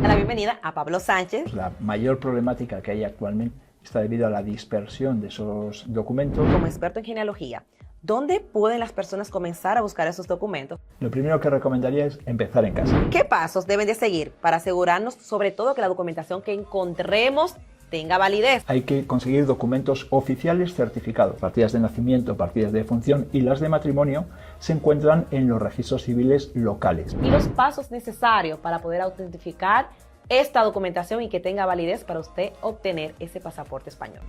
La bienvenida a Pablo Sánchez. La mayor problemática que hay actualmente está debido a la dispersión de esos documentos. Como experto en genealogía, ¿dónde pueden las personas comenzar a buscar esos documentos? Lo primero que recomendaría es empezar en casa. ¿Qué pasos deben de seguir para asegurarnos sobre todo que la documentación que encontremos tenga validez? Hay que conseguir documentos oficiales certificados. Partidas de nacimiento, partidas de defunción y las de matrimonio se encuentran en los registros civiles locales. Y los pasos necesarios para poder autentificar esta documentación y que tenga validez para usted obtener ese pasaporte español.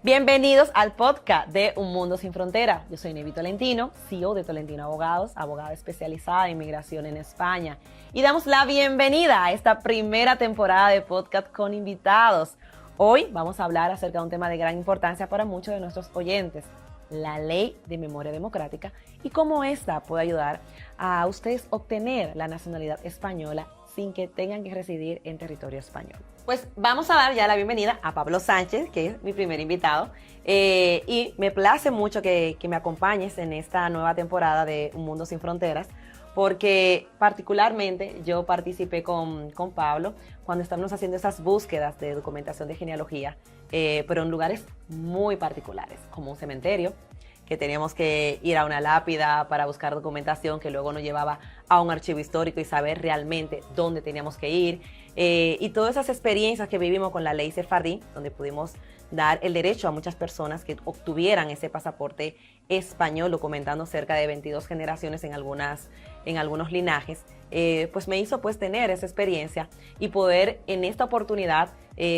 Bienvenidos al podcast de Un Mundo Sin Frontera. Yo soy Nevi Tolentino, CEO de Tolentino Abogados, abogada especializada en inmigración en España. Y damos la bienvenida a esta primera temporada de podcast con invitados. Hoy vamos a hablar acerca de un tema de gran importancia para muchos de nuestros oyentes, la Ley de Memoria Democrática y cómo esta puede ayudar a ustedes obtener la nacionalidad española sin que tengan que residir en territorio español. Pues vamos a dar ya la bienvenida a Pablo Sánchez, que es mi primer invitado, y me place mucho que me acompañes en esta nueva temporada de Un Mundo Sin Fronteras, porque particularmente yo participé con Pablo cuando estábamos haciendo esas búsquedas de documentación de genealogía, pero en lugares muy particulares, como un cementerio, que teníamos que ir a una lápida para buscar documentación que luego nos llevaba a un archivo histórico y saber realmente dónde teníamos que ir. Y todas esas experiencias que vivimos con la ley Sefardí, donde pudimos dar el derecho a muchas personas que obtuvieran ese pasaporte español, documentando cerca de 22 generaciones en algunos linajes, pues me hizo tener esa experiencia y poder en esta oportunidad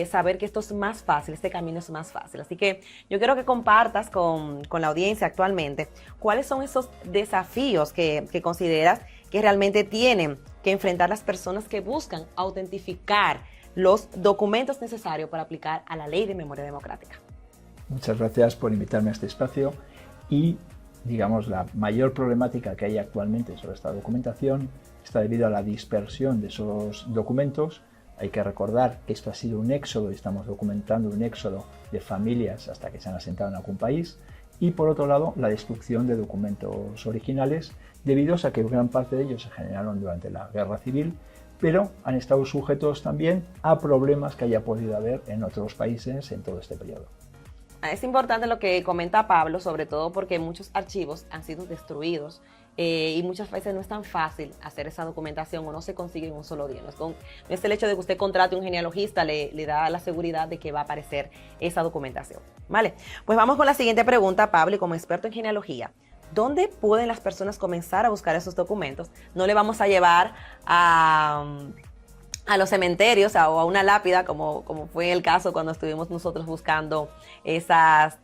saber que esto es más fácil, este camino es más fácil. Así que yo quiero que compartas con la audiencia actualmente cuáles son esos desafíos que consideras que realmente tienen que enfrentar las personas que buscan autentificar los documentos necesarios para aplicar a la Ley de Memoria Democrática. Muchas gracias por invitarme a este espacio y, digamos, la mayor problemática que hay actualmente sobre esta documentación está debido a la dispersión de esos documentos. Hay que recordar que esto ha sido un éxodo y estamos documentando un éxodo de familias hasta que se han asentado en algún país. Y por otro lado, la destrucción de documentos originales debido a que gran parte de ellos se generaron durante la Guerra Civil, pero han estado sujetos también a problemas que haya podido haber en otros países en todo este periodo. Es importante lo que comenta Pablo, sobre todo porque muchos archivos han sido destruidos y muchas veces no es tan fácil hacer esa documentación o no se consigue en un solo día. No es el hecho de que usted contrate un genealogista, le da la seguridad de que va a aparecer esa documentación. ¿Vale? Pues vamos con la siguiente pregunta, Pablo, y como experto en genealogía, ¿dónde pueden las personas comenzar a buscar esos documentos? No le vamos a llevar a los cementerios o a una lápida, como fue el caso cuando estuvimos nosotros buscando esas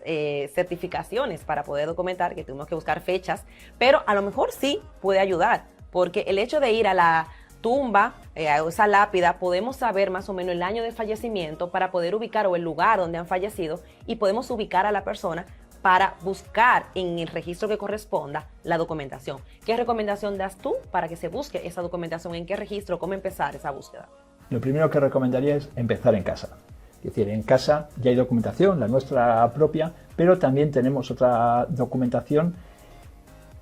certificaciones para poder documentar, que tuvimos que buscar fechas, pero a lo mejor sí puede ayudar, porque el hecho de ir a la tumba, a esa lápida, podemos saber más o menos el año de fallecimiento para poder ubicar o el lugar donde han fallecido y podemos ubicar a la persona para buscar en el registro que corresponda la documentación. ¿Qué recomendación das tú para que se busque esa documentación? ¿En qué registro? ¿Cómo empezar esa búsqueda? Lo primero que recomendaría es empezar en casa. Es decir, en casa ya hay documentación, la nuestra propia, pero también tenemos otra documentación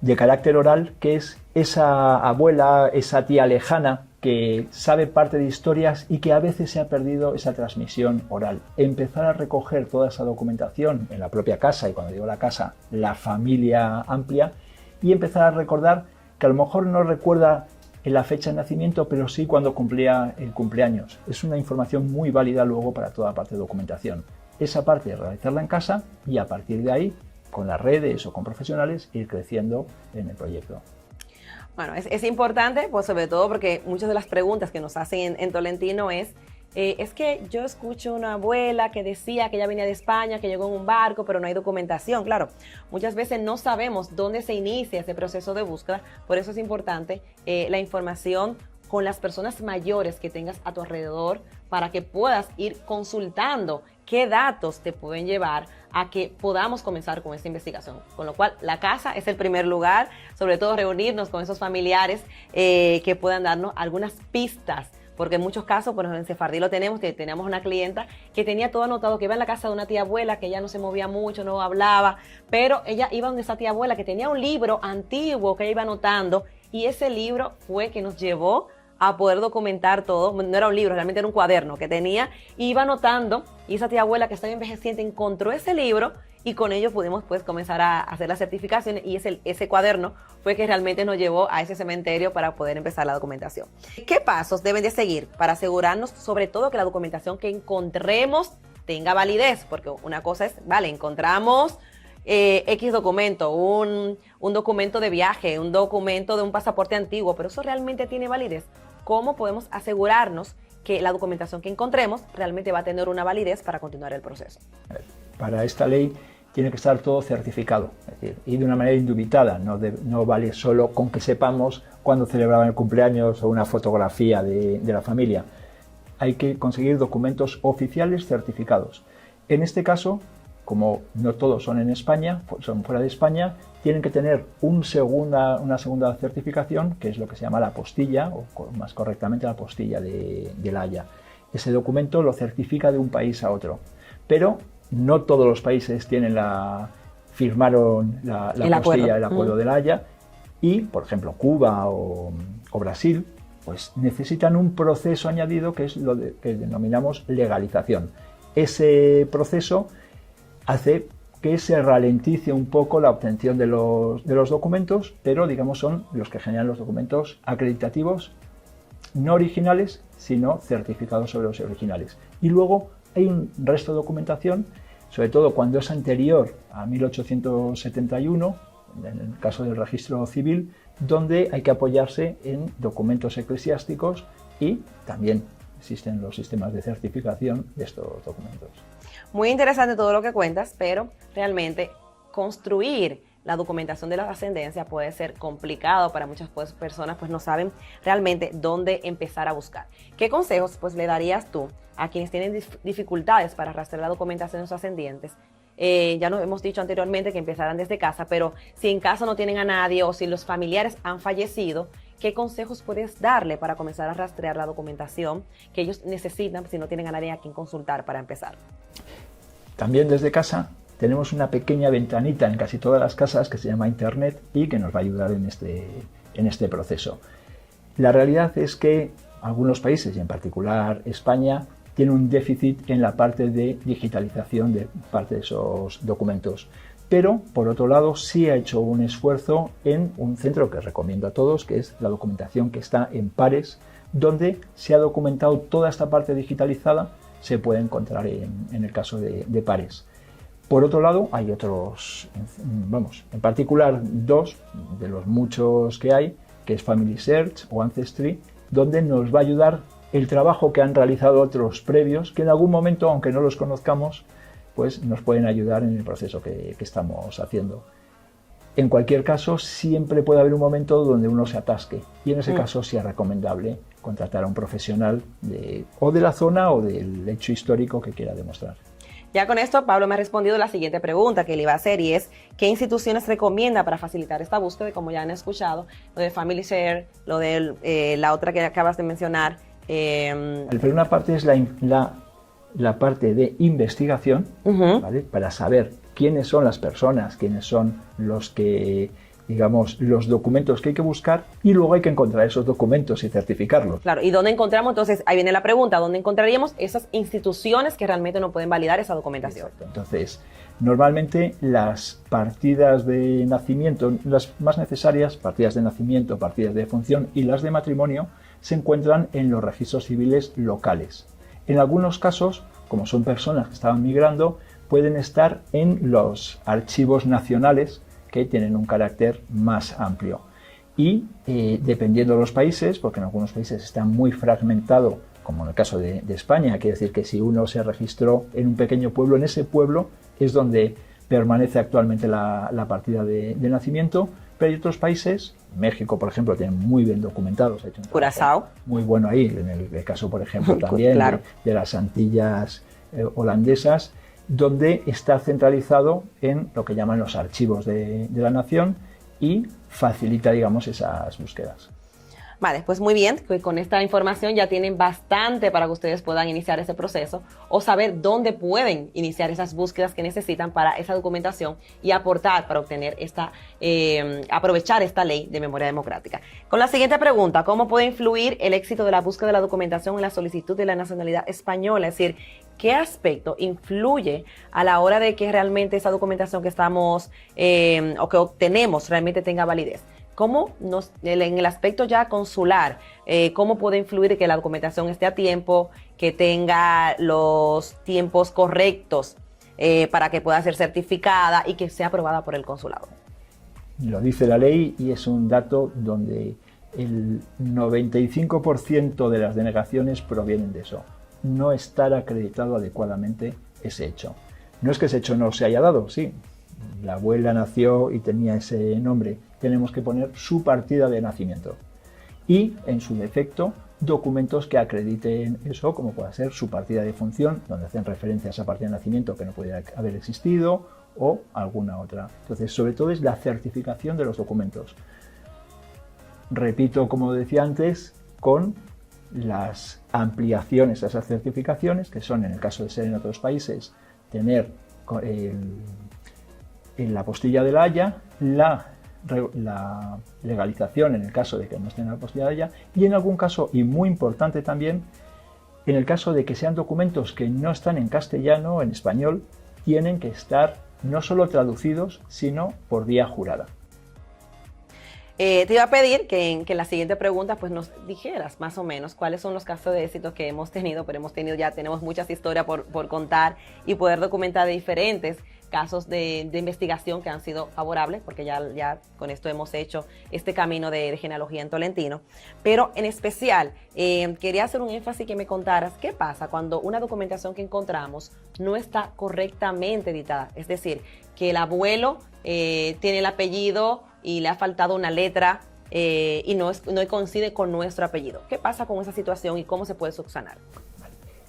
de carácter oral, que es esa abuela, esa tía lejana que sabe parte de historias y que a veces se ha perdido esa transmisión oral. Empezar a recoger toda esa documentación en la propia casa, y cuando digo la casa, la familia amplia, y empezar a recordar que a lo mejor no recuerda en la fecha de nacimiento, pero sí cuando cumplía el cumpleaños. Es una información muy válida luego para toda parte de documentación. Esa parte realizarla en casa y a partir de ahí, con las redes o con profesionales, ir creciendo en el proyecto. Bueno, es importante, pues sobre todo porque muchas de las preguntas que nos hacen en Tolentino es que yo escucho una abuela que decía que ella venía de España, que llegó en un barco, pero no hay documentación. Claro, muchas veces no sabemos dónde se inicia ese proceso de búsqueda, por eso es importante la información con las personas mayores que tengas a tu alrededor para que puedas ir consultando qué datos te pueden llevar a que podamos comenzar con esta investigación. Con lo cual, la casa es el primer lugar, sobre todo reunirnos con esos familiares que puedan darnos algunas pistas, porque en muchos casos, por ejemplo, en Sefardí lo tenemos, que teníamos una clienta que tenía todo anotado, que iba en la casa de una tía abuela, que ella no se movía mucho, no hablaba, pero ella iba donde esa tía abuela, que tenía un libro antiguo que ella iba anotando, y ese libro fue que nos llevó a poder documentar todo. No era un libro, realmente era un cuaderno que tenía, iba anotando, y esa tía abuela que estaba envejeciente encontró ese libro y con ello pudimos pues comenzar a hacer las certificaciones, y ese cuaderno fue que realmente nos llevó a ese cementerio para poder empezar la documentación. ¿Qué pasos deben de seguir para asegurarnos sobre todo que la documentación que encontremos tenga validez? Porque una cosa es, vale, encontramos X documento, un documento de viaje, un documento de un pasaporte antiguo, pero eso realmente tiene validez. ¿Cómo podemos asegurarnos que la documentación que encontremos realmente va a tener una validez para continuar el proceso? Para esta ley tiene que estar todo certificado, es decir, y de una manera indubitada. No vale solo con que sepamos cuándo celebraban el cumpleaños o una fotografía de la familia. Hay que conseguir documentos oficiales certificados. En este caso, como no todos son en España, son fuera de España, tienen que tener una segunda certificación, que es lo que se llama la apostilla, o más correctamente la apostilla de La Haya. Ese documento lo certifica de un país a otro, pero no todos los países firmaron la apostilla, el acuerdo de La Haya, y, por ejemplo, Cuba o Brasil, pues necesitan un proceso añadido que es lo que denominamos legalización. Ese proceso hace que se ralentice un poco la obtención de los documentos, pero digamos son los que generan los documentos acreditativos, no originales, sino certificados sobre los originales. Y luego hay un resto de documentación, sobre todo cuando es anterior a 1871, en el caso del registro civil, donde hay que apoyarse en documentos eclesiásticos, y también existen los sistemas de certificación de estos documentos. Muy interesante todo lo que cuentas, pero realmente construir la documentación de la ascendencia puede ser complicado para muchas personas, pues no saben realmente dónde empezar a buscar. ¿Qué consejos pues le darías tú a quienes tienen dificultades para rastrear la documentación de sus ascendientes? Ya nos hemos dicho anteriormente que empezaran desde casa, pero si en casa no tienen a nadie o si los familiares han fallecido, ¿qué consejos puedes darle para comenzar a rastrear la documentación que ellos necesitan si no tienen a nadie a quien consultar para empezar? También desde casa tenemos una pequeña ventanita en casi todas las casas que se llama Internet y que nos va a ayudar en este proceso. La realidad es que algunos países, y en particular España, tienen un déficit en la parte de digitalización de parte de esos documentos. Pero, por otro lado, sí ha hecho un esfuerzo en un centro que recomiendo a todos, que es la documentación que está en Pares, donde se ha documentado toda esta parte digitalizada, se puede encontrar en el caso de Pares. Por otro lado, hay otros, en particular dos de los muchos que hay, que es Family Search o Ancestry, donde nos va a ayudar el trabajo que han realizado otros previos, que en algún momento, aunque no los conozcamos, pues nos pueden ayudar en el proceso que estamos haciendo. En cualquier caso, siempre puede haber un momento donde uno se atasque, y en ese caso sí es recomendable contratar a un profesional o de la zona o del hecho histórico que quiera demostrar. Ya con esto, Pablo me ha respondido la siguiente pregunta que le iba a hacer, y es ¿qué instituciones recomienda para facilitar esta búsqueda? Como ya han escuchado, lo de Family Share, lo de la otra que acabas de mencionar. La primera parte es la parte de investigación, ¿vale? Para saber quiénes son las personas, quiénes son los documentos que hay que buscar, y luego hay que encontrar esos documentos y certificarlos. Claro, ¿y dónde encontramos? Entonces, ahí viene la pregunta, ¿dónde encontraríamos esas instituciones que realmente no pueden validar esa documentación? Exacto. Entonces, normalmente las partidas de nacimiento, las más necesarias, partidas de nacimiento, partidas de defunción y las de matrimonio, se encuentran en los registros civiles locales. En algunos casos, como son personas que estaban migrando, pueden estar en los archivos nacionales, que tienen un carácter más amplio. Y dependiendo de los países, porque en algunos países está muy fragmentado, como en el caso de España, quiere decir que si uno se registró en un pequeño pueblo, en ese pueblo es donde permanece actualmente la partida de nacimiento, pero hay otros países, México por ejemplo, tienen muy bien documentados, Curazao, muy bueno ahí, en el caso por ejemplo también claro, de las Antillas holandesas, donde está centralizado en lo que llaman los archivos de la nación y facilita, digamos, esas búsquedas. Vale, pues muy bien, pues con esta información ya tienen bastante para que ustedes puedan iniciar ese proceso o saber dónde pueden iniciar esas búsquedas que necesitan para esa documentación y aportar para obtener aprovechar esta ley de memoria democrática. Con la siguiente pregunta, ¿cómo puede influir el éxito de la búsqueda de la documentación en la solicitud de la nacionalidad española? Es decir, ¿qué aspecto influye a la hora de que realmente esa documentación que estamos o que obtenemos realmente tenga validez? ¿Cómo en el aspecto ya consular, cómo puede influir que la documentación esté a tiempo, que tenga los tiempos correctos para que pueda ser certificada y que sea aprobada por el consulado? Lo dice la ley y es un dato donde el 95% de las denegaciones provienen de eso. No estar acreditado adecuadamente ese hecho. No es que ese hecho no se haya dado, sí. La abuela nació y tenía ese nombre. Tenemos que poner su partida de nacimiento. Y, en su defecto, documentos que acrediten eso, como pueda ser su partida de función, donde hacen referencia a esa partida de nacimiento que no puede haber existido, o alguna otra. Entonces, sobre todo es la certificación de los documentos. Repito, como decía antes, con las ampliaciones a esas certificaciones, que son, en el caso de ser en otros países, tener en la apostilla de la Haya la legalización en el caso de que no estén en la apostilla de la Haya y en algún caso, y muy importante también, en el caso de que sean documentos que no están en castellano o en español, tienen que estar no solo traducidos, sino por vía jurada. Te iba a pedir que en la siguiente pregunta pues nos dijeras más o menos cuáles son los casos de éxito que hemos tenido, pero tenemos muchas historias por contar y poder documentar de diferentes casos de investigación que han sido favorables, porque ya con esto hemos hecho este camino de genealogía en Tolentino. Pero en especial, quería hacer un énfasis que me contaras qué pasa cuando una documentación que encontramos no está correctamente editada. Es decir, que el abuelo tiene el apellido y le ha faltado una letra y no coincide con nuestro apellido. ¿Qué pasa con esa situación y cómo se puede subsanar?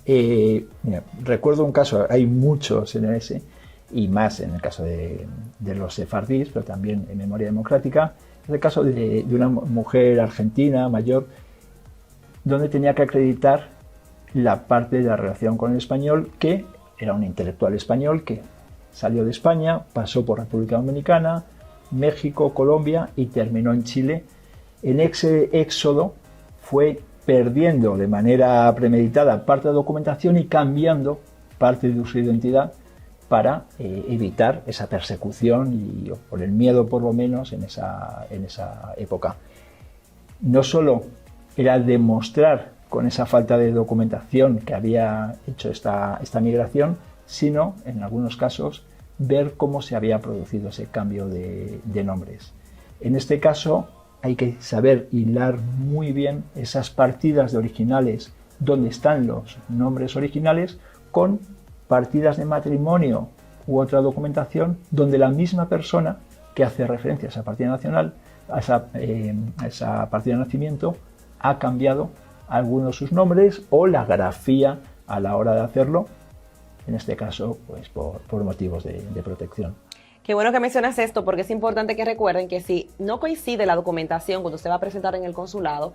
Mira, recuerdo un caso, hay muchos en ese, y más en el caso de los sefardíes, pero también en memoria democrática, es el caso de una mujer argentina mayor, donde tenía que acreditar la parte de la relación con el español, que era un intelectual español que salió de España, pasó por República Dominicana, México, Colombia y terminó en Chile. En ese éxodo fue perdiendo de manera premeditada parte de la documentación y cambiando parte de su identidad para evitar esa persecución y por el miedo, por lo menos, en esa época. No solo era demostrar con esa falta de documentación que había hecho esta migración, sino, en algunos casos, ver cómo se había producido ese cambio de nombres. En este caso, hay que saber hilar muy bien esas partidas de originales donde están los nombres originales con partidas de matrimonio u otra documentación donde la misma persona que hace referencia a esa partida nacional, a esa partida de nacimiento, ha cambiado algunos de sus nombres o la grafía a la hora de hacerlo, en este caso pues por motivos de protección. Qué bueno que mencionas esto, porque es importante que recuerden que si no coincide la documentación cuando usted va a presentar en el consulado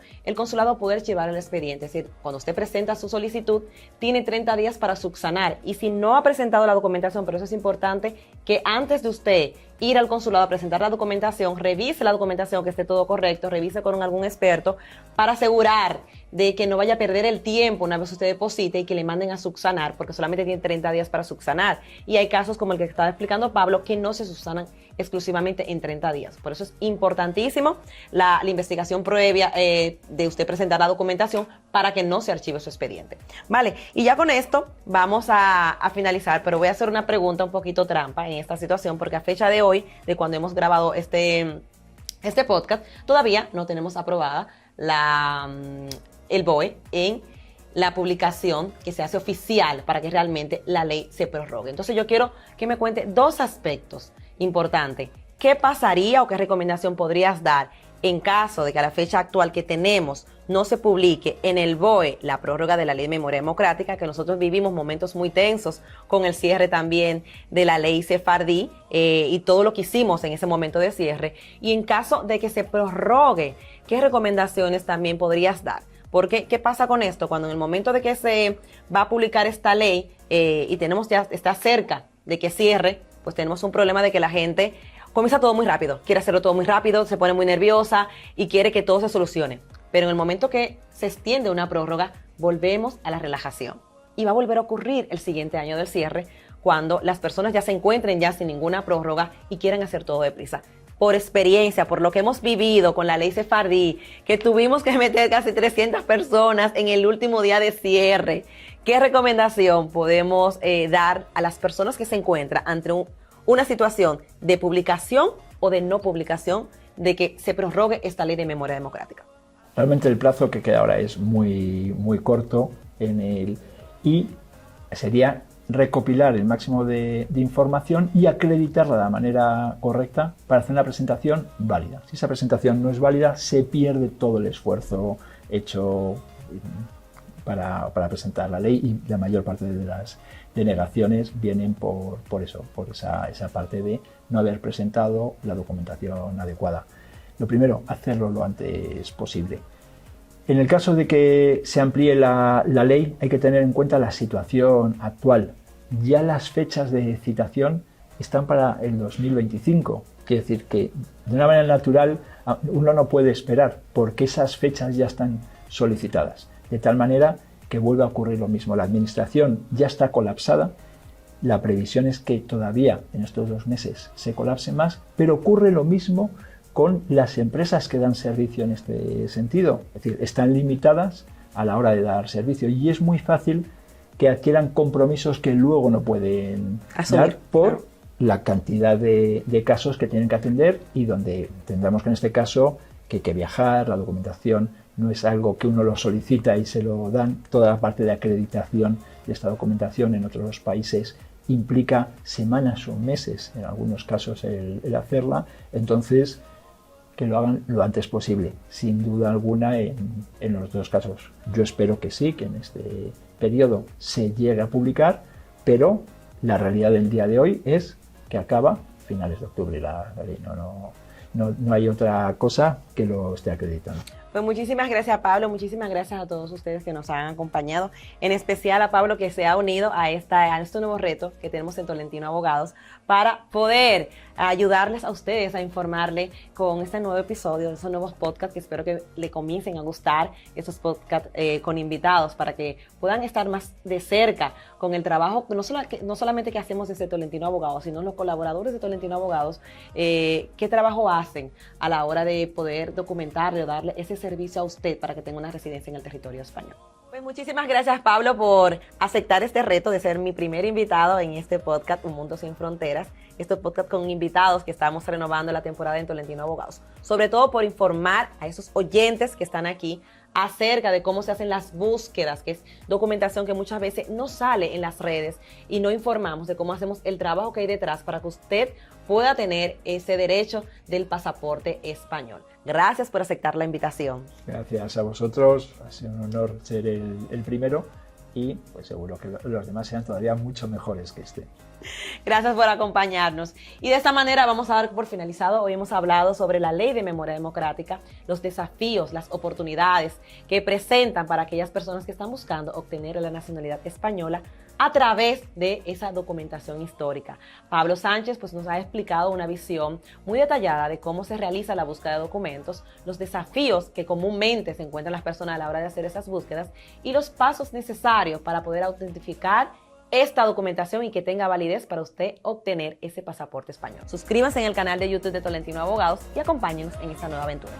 puede archivar el expediente. Es decir, cuando usted presenta su solicitud, tiene 30 días para subsanar. Y si no ha presentado la documentación, pero eso es importante, que antes de usted ir al consulado a presentar la documentación, revise la documentación, que esté todo correcto, revise con algún experto para asegurar de que no vaya a perder el tiempo una vez usted deposite y que le manden a subsanar, porque solamente tiene 30 días para subsanar. Y hay casos como el que estaba explicando Pablo que no se subsanan exclusivamente en 30 días. Por eso es importantísimo la investigación previa de usted presentar la documentación para que no se archive su expediente. Vale, y ya con esto vamos a finalizar, pero voy a hacer una pregunta un poquito trampa en esta situación, porque a fecha de hoy, de cuando hemos grabado este podcast, todavía no tenemos aprobada el BOE en la publicación que se hace oficial para que realmente la ley se prorrogue. Entonces yo quiero que me cuente dos aspectos importantes. ¿Qué pasaría o qué recomendación podrías dar en caso de que a la fecha actual que tenemos no se publique en el BOE la prórroga de la Ley de Memoria Democrática, que nosotros vivimos momentos muy tensos con el cierre también de la Ley Sefardí y todo lo que hicimos en ese momento de cierre, y en caso de que se prorrogue, ¿qué recomendaciones también podrías dar? Porque, ¿qué pasa con esto? Cuando en el momento de que se va a publicar esta ley y está cerca de que cierre, pues tenemos un problema de que la gente comienza todo muy rápido, quiere hacerlo todo muy rápido, se pone muy nerviosa y quiere que todo se solucione. Pero en el momento que se extiende una prórroga, volvemos a la relajación. Y va a volver a ocurrir el siguiente año del cierre, cuando las personas ya se encuentren ya sin ninguna prórroga y quieran hacer todo deprisa. Por experiencia, por lo que hemos vivido con la ley Sefardí, que tuvimos que meter casi 300 personas en el último día de cierre, ¿qué recomendación podemos dar a las personas que se encuentran ante una situación de publicación o de no publicación de que se prorrogue esta ley de memoria democrática? Realmente el plazo que queda ahora es muy corto y sería recopilar el máximo de información y acreditarla de la manera correcta para hacer una presentación válida. Si esa presentación no es válida, se pierde todo el esfuerzo hecho para presentar la ley, y la mayor parte de las denegaciones vienen por esa parte de no haber presentado la documentación adecuada. Lo primero, hacerlo lo antes posible. En el caso de que se amplíe la ley, hay que tener en cuenta la situación actual. Ya las fechas de citación están para el 2025. Quiere decir que de una manera natural uno no puede esperar, porque esas fechas ya están solicitadas. De tal manera que vuelve a ocurrir lo mismo. La administración ya está colapsada. La previsión es que todavía en estos 2 meses se colapse más, pero ocurre lo mismo con las empresas que dan servicio en este sentido. Es decir, están limitadas a la hora de dar servicio y es muy fácil que adquieran compromisos que luego no pueden dar por la cantidad de casos que tienen que atender, y donde tendremos que en este caso que viajar, la documentación no es algo que uno lo solicita y se lo dan. Toda la parte de acreditación de esta documentación en otros países implica semanas o meses, en algunos casos, el hacerla. Entonces, que lo hagan lo antes posible, sin duda alguna, en los 2 casos. Yo espero que sí, que en este periodo se llegue a publicar, pero la realidad del día de hoy es que acaba a finales de octubre la ley. No hay otra cosa que lo esté acreditando. Pues muchísimas gracias, Pablo. Muchísimas gracias a todos ustedes que nos han acompañado, en especial a Pablo, que se ha unido a este nuevo reto que tenemos en Tolentino Abogados para poder ayudarles a ustedes a informarle con este nuevo episodio, esos nuevos podcasts que espero que le comiencen a gustar, esos podcasts con invitados, para que puedan estar más de cerca con el trabajo, no solamente que hacemos desde Tolentino Abogados, sino los colaboradores de Tolentino Abogados, qué trabajo hacen a la hora de poder documentarle o darle ese servicio a usted para que tenga una residencia en el territorio español. Pues muchísimas gracias, Pablo, por aceptar este reto de ser mi primer invitado en este podcast, Un Mundo Sin Fronteras. Este podcast con invitados que estamos renovando la temporada en Tolentino Abogados. Sobre todo por informar a esos oyentes que están aquí acerca de cómo se hacen las búsquedas, que es documentación que muchas veces no sale en las redes, y no informamos de cómo hacemos el trabajo que hay detrás para que usted pueda tener ese derecho del pasaporte español. Gracias por aceptar la invitación. Gracias a vosotros, ha sido un honor ser el primero, y pues seguro que los demás sean todavía mucho mejores que este. Gracias por acompañarnos. Y de esta manera vamos a dar por finalizado. Hoy hemos hablado sobre la Ley de Memoria Democrática, los desafíos, las oportunidades que presentan para aquellas personas que están buscando obtener la nacionalidad española a través de esa documentación histórica. Pablo Sánchez pues nos ha explicado una visión muy detallada de cómo se realiza la búsqueda de documentos, los desafíos que comúnmente se encuentran las personas a la hora de hacer esas búsquedas y los pasos necesarios para poder autentificar esta documentación y que tenga validez para usted obtener ese pasaporte español. Suscríbanse en el canal de YouTube de Tolentino Abogados y acompáñenos en esta nueva aventura.